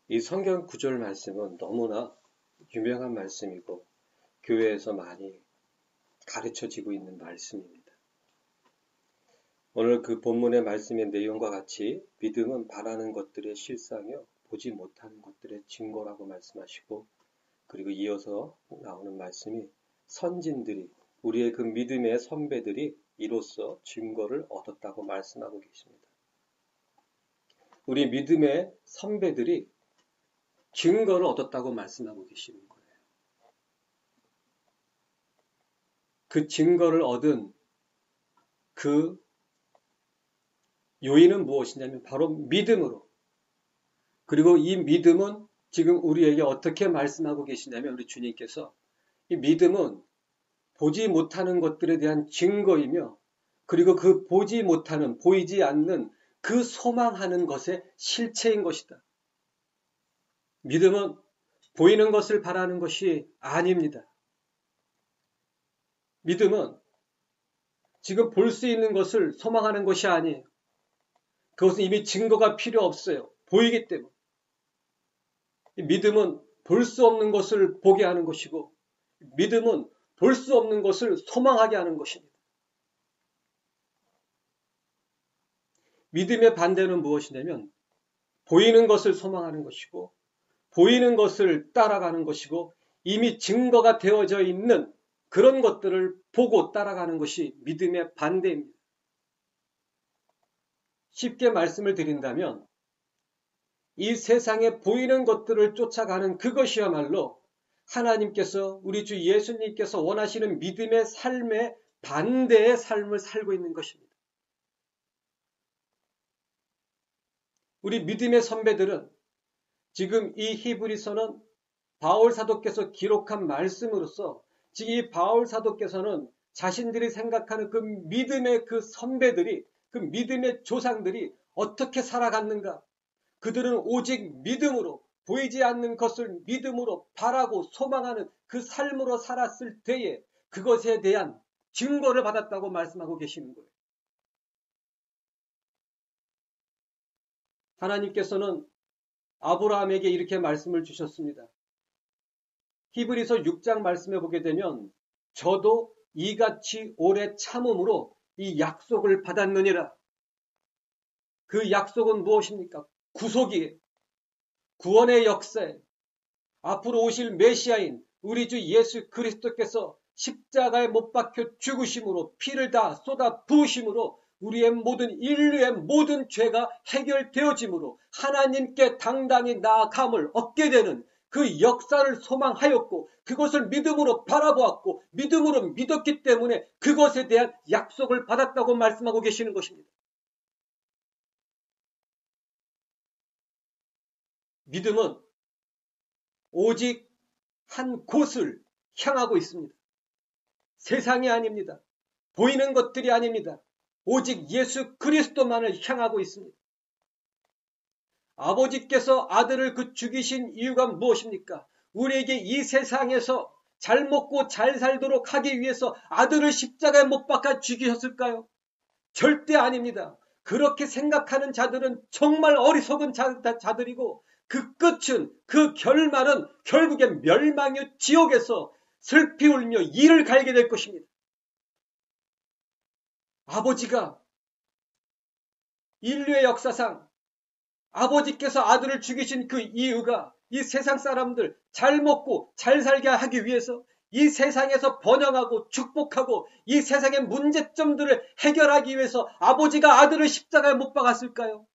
이 성경 구절 말씀은 너무나 유명한 말씀이고 교회에서 많이 가르쳐지고 있는 말씀입니다. 오늘 그 본문의 말씀의 내용과 같이 믿음은 바라는 것들의 실상이요 보지 못하는 것들의 증거라고 말씀하시고, 그리고 이어서 나오는 말씀이 선진들이, 우리의 그 믿음의 선배들이 이로써 증거를 얻었다고 말씀하고 계십니다. 우리 믿음의 선배들이 증거를 얻었다고 말씀하고 계시는 거예요. 그 증거를 얻은 그 요인은 무엇이냐면 바로 믿음으로. 그리고 이 믿음은 지금 우리에게 어떻게 말씀하고 계시냐면, 우리 주님께서 이 믿음은 보지 못하는 것들에 대한 증거이며, 그리고 그 보지 못하는, 보이지 않는 그 소망하는 것의 실체인 것이다. 믿음은 보이는 것을 바라는 것이 아닙니다. 믿음은 지금 볼 수 있는 것을 소망하는 것이 아니에요. 그것은 이미 증거가 필요 없어요. 보이기 때문에. 믿음은 볼 수 없는 것을 보게 하는 것이고, 믿음은 볼 수 없는 것을 소망하게 하는 것입니다. 믿음의 반대는 무엇이냐면 보이는 것을 소망하는 것이고, 보이는 것을 따라가는 것이고, 이미 증거가 되어져 있는 그런 것들을 보고 따라가는 것이 믿음의 반대입니다. 쉽게 말씀을 드린다면 이 세상에 보이는 것들을 쫓아가는 그것이야말로 하나님께서, 우리 주 예수님께서 원하시는 믿음의 삶의 반대의 삶을 살고 있는 것입니다. 우리 믿음의 선배들은 지금 이 히브리서는 바울 사도께서 기록한 말씀으로써 지금 이 바울 사도께서는 자신들이 생각하는 그 믿음의 그 선배들이, 그 믿음의 조상들이 어떻게 살아갔는가, 그들은 오직 믿음으로, 보이지 않는 것을 믿음으로 바라고 소망하는 그 삶으로 살았을 때에 그것에 대한 증거를 받았다고 말씀하고 계시는 거예요. 하나님께서는 아브라함에게 이렇게 말씀을 주셨습니다. 히브리서 6장 말씀에 보게 되면 저도 이같이 오래 참음으로 이 약속을 받았느니라. 그 약속은 무엇입니까? 구속이에요. 구원의 역사에 앞으로 오실 메시아인 우리 주 예수 그리스도께서 십자가에 못 박혀 죽으심으로, 피를 다 쏟아 부으심으로 우리의 모든 인류의 모든 죄가 해결되어짐으로 하나님께 당당히 나아감을 얻게 되는 그 역사를 소망하였고, 그것을 믿음으로 바라보았고, 믿음으로 믿었기 때문에 그것에 대한 약속을 받았다고 말씀하고 계시는 것입니다. 믿음은 오직 한 곳을 향하고 있습니다. 세상이 아닙니다. 보이는 것들이 아닙니다. 오직 예수 그리스도만을 향하고 있습니다. 아버지께서 아들을 그 죽이신 이유가 무엇입니까? 우리에게 이 세상에서 잘 먹고 잘 살도록 하기 위해서 아들을 십자가에 못 박아 죽이셨을까요? 절대 아닙니다. 그렇게 생각하는 자들은 정말 어리석은 자들이고, 그 끝은, 그 결말은 결국엔 멸망의 지옥에서 슬피 울며 이를 갈게 될 것입니다. 아버지가 인류의 역사상 아버지께서 아들을 죽이신 그 이유가 이 세상 사람들 잘 먹고 잘 살게 하기 위해서, 이 세상에서 번영하고 축복하고 이 세상의 문제점들을 해결하기 위해서 아버지가 아들을 십자가에 못 박았을까요?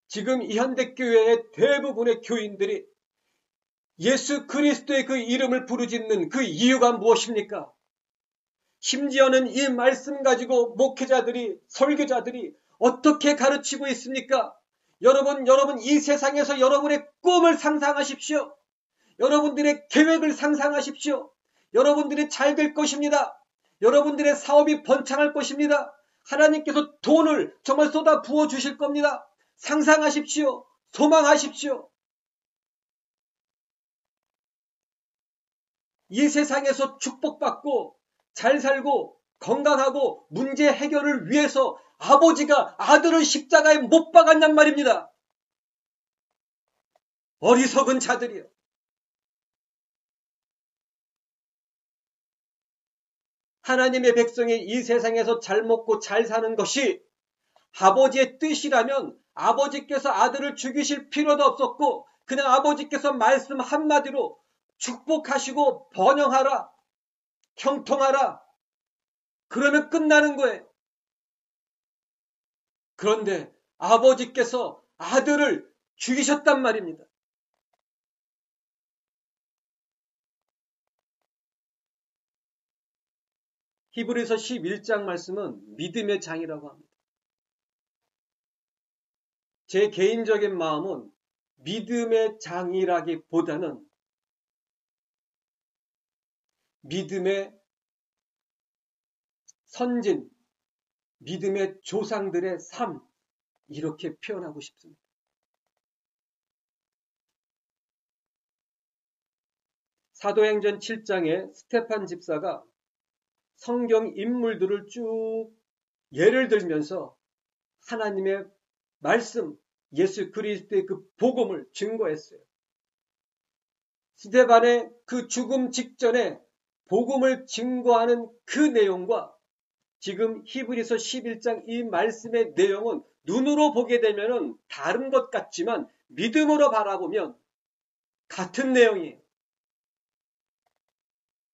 지금 이 현대교회의 대부분의 교인들이 예수 그리스도의 그 이름을 부르짖는 그 이유가 무엇입니까? 심지어는 이 말씀 가지고 목회자들이, 설교자들이 어떻게 가르치고 있습니까? 여러분 이 세상에서 여러분의 꿈을 상상하십시오. 여러분들의 계획을 상상하십시오. 여러분들이 잘 될 것입니다. 여러분들의 사업이 번창할 것입니다. 하나님께서 돈을 정말 쏟아 부어 주실 겁니다. 상상하십시오. 소망하십시오. 이 세상에서 축복받고 잘 살고 건강하고 문제 해결을 위해서 아버지가 아들을 십자가에 못 박았냔 말입니다. 어리석은 자들이요. 하나님의 백성이 이 세상에서 잘 먹고 잘 사는 것이 아버지의 뜻이라면 아버지께서 아들을 죽이실 필요도 없었고 그냥 아버지께서 말씀 한마디로 축복하시고 번영하라, 형통하라, 그러면 끝나는 거예요. 그런데 아버지께서 아들을 죽이셨단 말입니다. 히브리서 11장 말씀은 믿음의 장이라고 합니다. 제 개인적인 마음은 믿음의 장이라기보다는 믿음의 선진, 믿음의 조상들의 삶, 이렇게 표현하고 싶습니다. 사도행전 7장에 스테판 집사가 성경 인물들을 쭉 예를 들면서 하나님의 말씀, 예수 그리스도의 그 복음을 증거했어요. 스테반의 그 죽음 직전에 복음을 증거하는 그 내용과 지금 히브리서 11장 이 말씀의 내용은 눈으로 보게 되면 다른 것 같지만 믿음으로 바라보면 같은 내용이에요.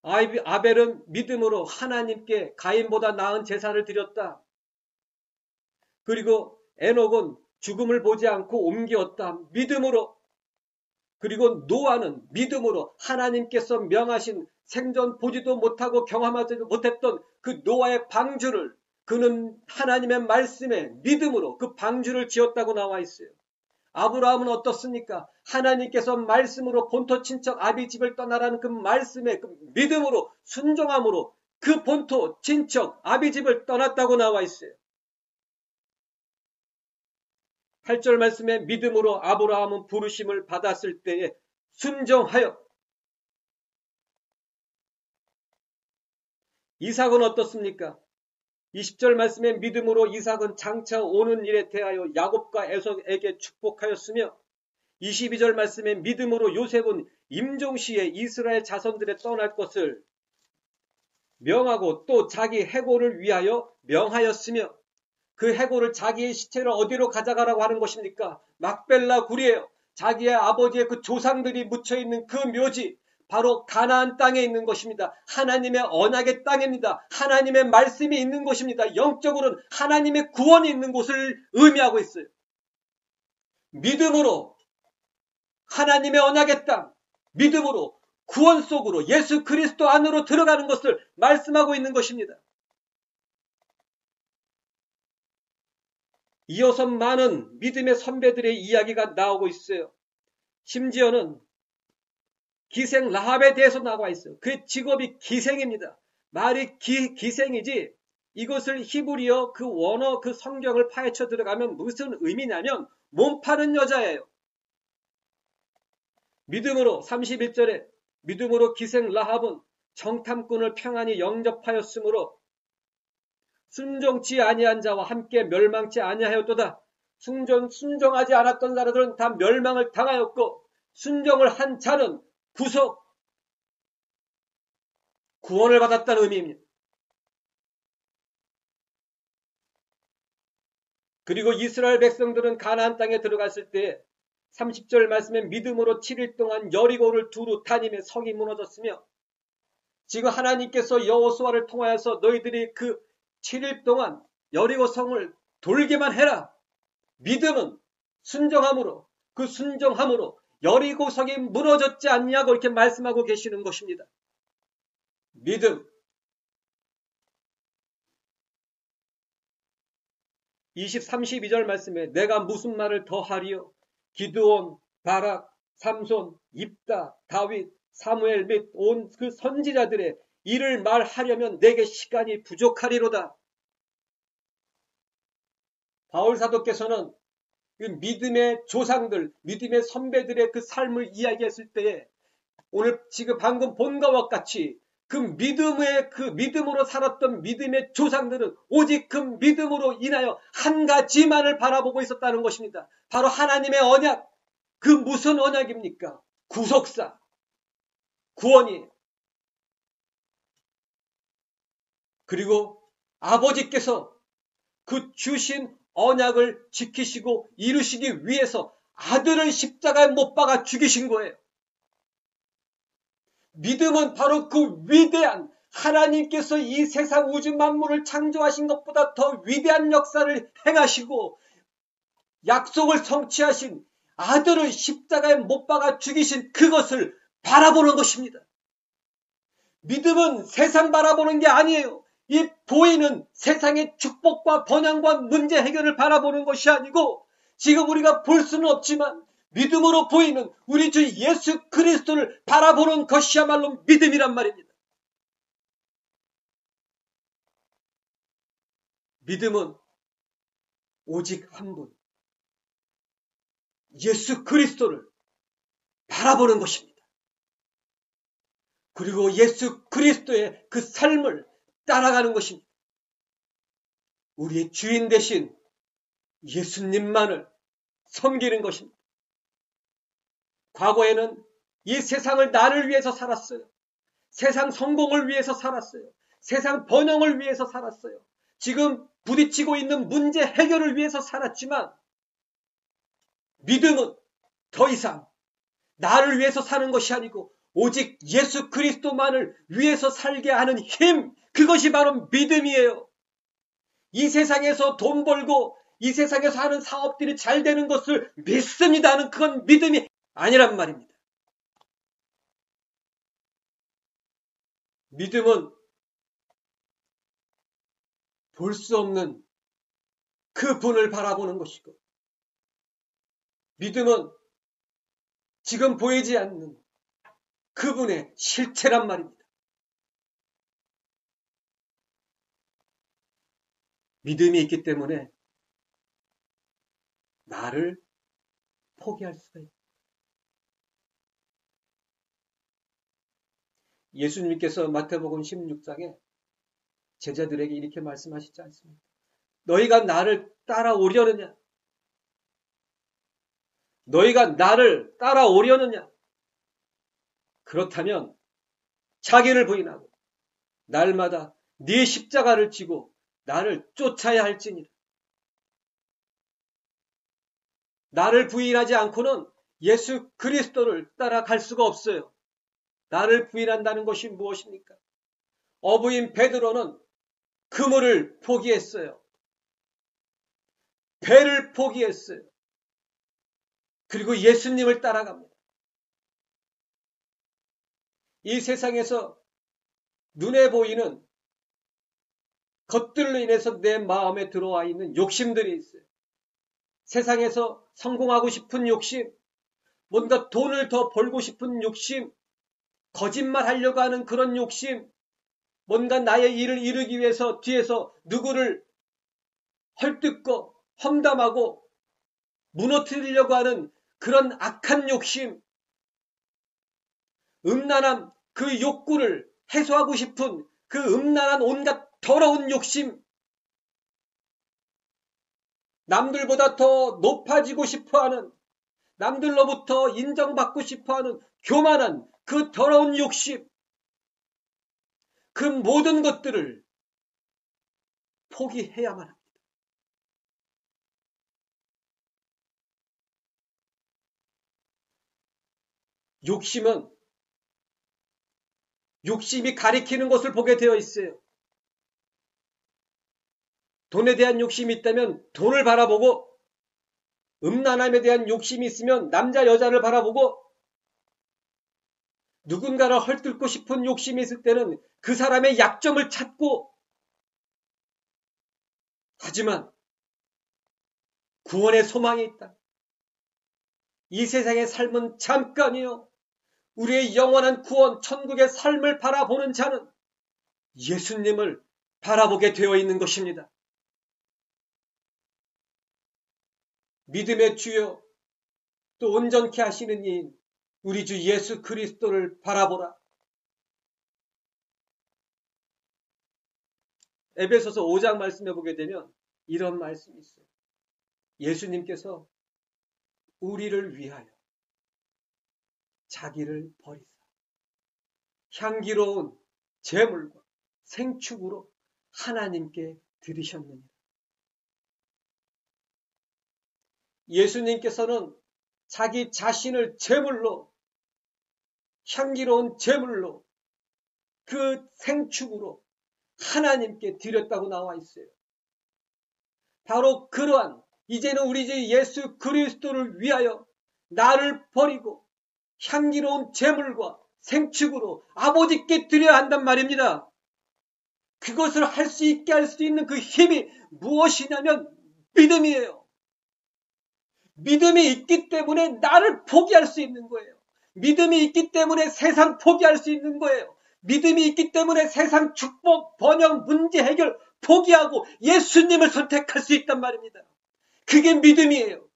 아벨은 믿음으로 하나님께 가인보다 나은 제사를 드렸다. 그리고 에녹은 죽음을 보지 않고 옮겼다. 믿음으로. 그리고 노아는 믿음으로 하나님께서 명하신 생전 보지도 못하고 경험하지도 못했던 그 노아의 방주를 그는 하나님의 말씀에 믿음으로 그 방주를 지었다고 나와 있어요. 아브라함은 어떻습니까? 하나님께서 말씀으로 본토 친척 아비 집을 떠나라는 그 말씀에 그 믿음으로 순종함으로 그 본토 친척 아비 집을 떠났다고 나와 있어요. 8절 말씀에 믿음으로 아브라함은 부르심을 받았을 때에 순종하여. 이삭은 어떻습니까? 20절 말씀에 믿음으로 이삭은 장차 오는 일에 대하여 야곱과 에서에게 축복하였으며 22절 말씀에 믿음으로 요셉은 임종시에 이스라엘 자손들에 떠날 것을 명하고 또 자기 해골을 위하여 명하였으며 그 해골을 자기의 시체를 어디로 가져가라고 하는 것입니까? 막벨라 굴이에요. 자기의 아버지의 그 조상들이 묻혀있는 그 묘지 바로 가나안 땅에 있는 것입니다. 하나님의 언약의 땅입니다. 하나님의 말씀이 있는 곳입니다. 영적으로는 하나님의 구원이 있는 곳을 의미하고 있어요. 믿음으로 하나님의 언약의 땅, 믿음으로 구원 속으로 예수 그리스도 안으로 들어가는 것을 말씀하고 있는 것입니다. 이어서 많은 믿음의 선배들의 이야기가 나오고 있어요. 심지어는 기생 라합에 대해서 나와 있어요. 그 직업이 기생입니다. 말이 기생이지 이것을 히브리어 그 원어 그 성경을 파헤쳐 들어가면 무슨 의미냐면 몸 파는 여자예요. 믿음으로 31절에 믿음으로 기생 라합은 정탐꾼을 평안히 영접하였으므로 순종치 아니한 자와 함께 멸망치 아니하였도다. 순종하지 않았던 자들은 다 멸망을 당하였고 순종을 한 자는 구원을 받았다는 의미입니다. 그리고 이스라엘 백성들은 가나안 땅에 들어갔을 때 30절 말씀에 믿음으로 7일 동안 여리고를 두루 다니며 성이 무너졌으며 지금 하나님께서 여호수아를 통하여서 너희들이 그 7일 동안 여리고 성을 돌게만 해라. 믿음은 순종함으로 그 순종함으로 여리고 성이 무너졌지 않냐고 이렇게 말씀하고 계시는 것입니다. 믿음. 32절 말씀에 내가 무슨 말을 더 하리요? 기드온, 바락, 삼손, 입다, 다윗, 사무엘 및 온 그 선지자들의 일을 말하려면 내게 시간이 부족하리로다. 바울 사도께서는 그 믿음의 조상들, 믿음의 선배들의 그 삶을 이야기했을 때에 오늘 지금 방금 본 것과 같이 그 믿음으로 살았던 믿음의 조상들은 오직 그 믿음으로 인하여 한 가지만을 바라보고 있었다는 것입니다. 바로 하나님의 언약. 그 무슨 언약입니까? 구속사, 구원이에요. 그리고 아버지께서 그 주신 언약을 지키시고 이루시기 위해서 아들을 십자가에 못 박아 죽이신 거예요. 믿음은 바로 그 위대한 하나님께서 이 세상 우주 만물을 창조하신 것보다 더 위대한 역사를 행하시고 약속을 성취하신 아들을 십자가에 못 박아 죽이신 그것을 바라보는 것입니다. 믿음은 세상 바라보는 게 아니에요. 이 보이는 세상의 축복과 번영과 문제 해결을 바라보는 것이 아니고 지금 우리가 볼 수는 없지만 믿음으로 보이는 우리 주 예수 그리스도를 바라보는 것이야말로 믿음이란 말입니다. 믿음은 오직 한 분, 예수 그리스도를 바라보는 것입니다. 그리고 예수 그리스도의 그 삶을 따라가는 것입니다. 우리의 주인 대신 예수님만을 섬기는 것입니다. 과거에는 이 세상을 나를 위해서 살았어요. 세상 성공을 위해서 살았어요. 세상 번영을 위해서 살았어요. 지금 부딪히고 있는 문제 해결을 위해서 살았지만 믿음은 더 이상 나를 위해서 사는 것이 아니고 오직 예수 그리스도만을 위해서 살게 하는 힘, 그것이 바로 믿음이에요. 이 세상에서 돈 벌고 이 세상에서 하는 사업들이 잘 되는 것을 믿습니다는 그건 믿음이 아니란 말입니다. 믿음은 볼 수 없는 그 분을 바라보는 것이고 믿음은 지금 보이지 않는 그분의 실체란 말입니다. 믿음이 있기 때문에 나를 포기할 수가 있다. 예수님께서 마태복음 16장에 제자들에게 이렇게 말씀하시지 않습니까? 너희가 나를 따라오려느냐? 너희가 나를 따라오려느냐? 그렇다면 자기를 부인하고 날마다 네 십자가를 지고 나를 쫓아야 할지니라. 나를 부인하지 않고는 예수 그리스도를 따라갈 수가 없어요. 나를 부인한다는 것이 무엇입니까? 어부인 베드로는 그물을 포기했어요. 배를 포기했어요. 그리고 예수님을 따라갑니다. 이 세상에서 눈에 보이는 것들로 인해서 내 마음에 들어와 있는 욕심들이 있어요. 세상에서 성공하고 싶은 욕심, 뭔가 돈을 더 벌고 싶은 욕심, 거짓말 하려고 하는 그런 욕심, 뭔가 나의 일을 이루기 위해서 뒤에서 누구를 헐뜯고 험담하고 무너뜨리려고 하는 그런 악한 욕심, 음란한 그 욕구를 해소하고 싶은 그 음란한 온갖 더러운 욕심, 남들보다 더 높아지고 싶어하는, 남들로부터 인정받고 싶어하는 교만한 그 더러운 욕심, 그 모든 것들을 포기해야만 합니다. 욕심이 가리키는 것을 보게 되어 있어요. 돈에 대한 욕심이 있다면 돈을 바라보고, 음란함에 대한 욕심이 있으면 남자 여자를 바라보고, 누군가를 헐뜯고 싶은 욕심이 있을 때는 그 사람의 약점을 찾고, 하지만 구원의 소망이 있다. 이 세상의 삶은 잠깐이요. 우리의 영원한 구원, 천국의 삶을 바라보는 자는 예수님을 바라보게 되어 있는 것입니다. 믿음의 주요, 또 온전케 하시는 이인 우리 주 예수 그리스도를 바라보라. 에베소서 5장 말씀에 보게 되면 이런 말씀이 있어요. 예수님께서 우리를 위하여 자기를 버리사 향기로운 제물과 생축으로 하나님께 드리셨느니라. 예수님께서는 자기 자신을 제물로, 향기로운 제물로, 그 생축으로 하나님께 드렸다고 나와 있어요. 바로 그러한 이제는 우리 주 예수 그리스도를 위하여 나를 버리고 향기로운 제물과 생축으로 아버지께 드려야 한단 말입니다. 그것을 할 수 있게 할 수 있는 그 힘이 무엇이냐면 믿음이에요. 믿음이 있기 때문에 나를 포기할 수 있는 거예요. 믿음이 있기 때문에 세상 포기할 수 있는 거예요. 믿음이 있기 때문에 세상 축복, 번영, 문제 해결 포기하고 예수님을 선택할 수 있단 말입니다. 그게 믿음이에요.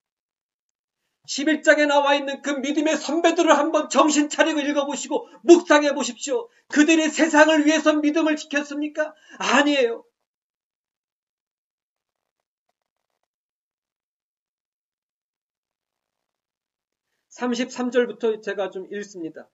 11장에 나와 있는 그 믿음의 선배들을 한번 정신 차리고 읽어보시고 묵상해 보십시오. 그들이 세상을 위해서 믿음을 지켰습니까? 아니에요. (33절부터) 제가 좀 읽습니다.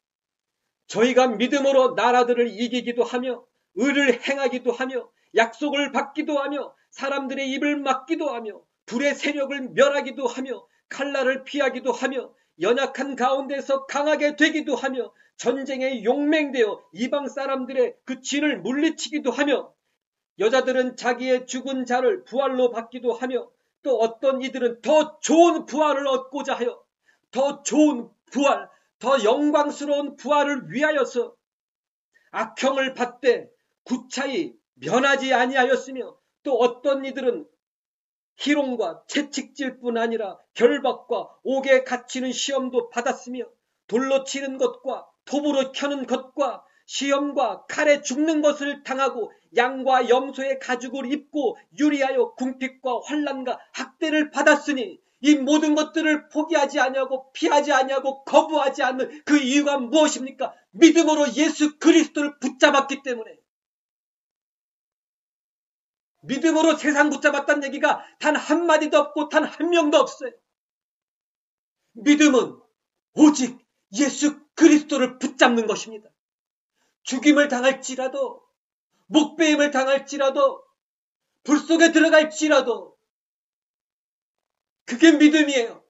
저희가 믿음으로 나라들을 이기기도 하며 의를 행하기도 하며 약속을 받기도 하며 사람들의 입을 막기도 하며 불의 세력을 멸하기도 하며 칼날을 피하기도 하며 연약한 가운데서 강하게 되기도 하며 전쟁에 용맹되어 이방 사람들의 그 진을 물리치기도 하며 여자들은 자기의 죽은 자를 부활로 받기도 하며 또 어떤 이들은 더 좋은 부활을 얻고자 하여 더 좋은 부활, 더 영광스러운 부활을 위하여서 악형을 받되 구차히 면하지 아니하였으며 또 어떤 이들은 희롱과 채찍질 뿐 아니라 결박과 옥에 갇히는 시험도 받았으며 돌로 치는 것과 톱으로 켜는 것과 시험과 칼에 죽는 것을 당하고 양과 염소의 가죽을 입고 유리하여 궁핍과 환난과 학대를 받았으니 이 모든 것들을 포기하지 아니하고 피하지 아니하고 거부하지 않는 그 이유가 무엇입니까? 믿음으로 예수 그리스도를 붙잡았기 때문에. 믿음으로 세상 붙잡았다는 얘기가 단 한마디도 없고 단 한 명도 없어요. 믿음은 오직 예수 그리스도를 붙잡는 것입니다. 죽임을 당할지라도, 목배임을 당할지라도, 불 속에 들어갈지라도 그게 믿음이에요.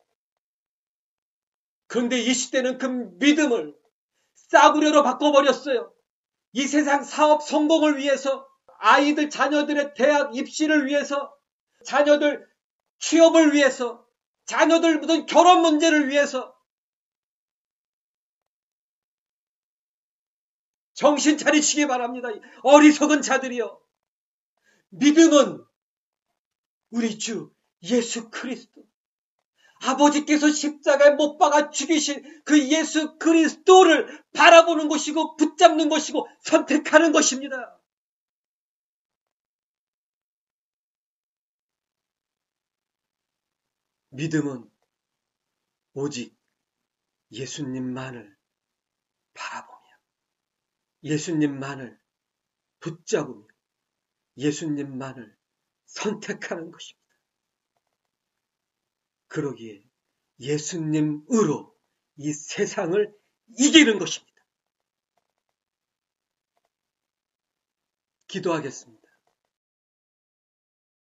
그런데 이 시대는 그 믿음을 싸구려로 바꿔버렸어요. 이 세상 사업 성공을 위해서, 아이들 자녀들의 대학 입시를 위해서, 자녀들 취업을 위해서, 자녀들 무슨 결혼 문제를 위해서 정신 차리시기 바랍니다. 어리석은 자들이여. 믿음은 우리 주 예수 그리스도, 아버지께서 십자가에 못 박아 죽이신 그 예수 그리스도를 바라보는 것이고 붙잡는 것이고 선택하는 것입니다. 믿음은 오직 예수님만을 바라보며 예수님만을 붙잡으며 예수님만을 선택하는 것입니다. 그러기에 예수님으로 이 세상을 이기는 것입니다. 기도하겠습니다.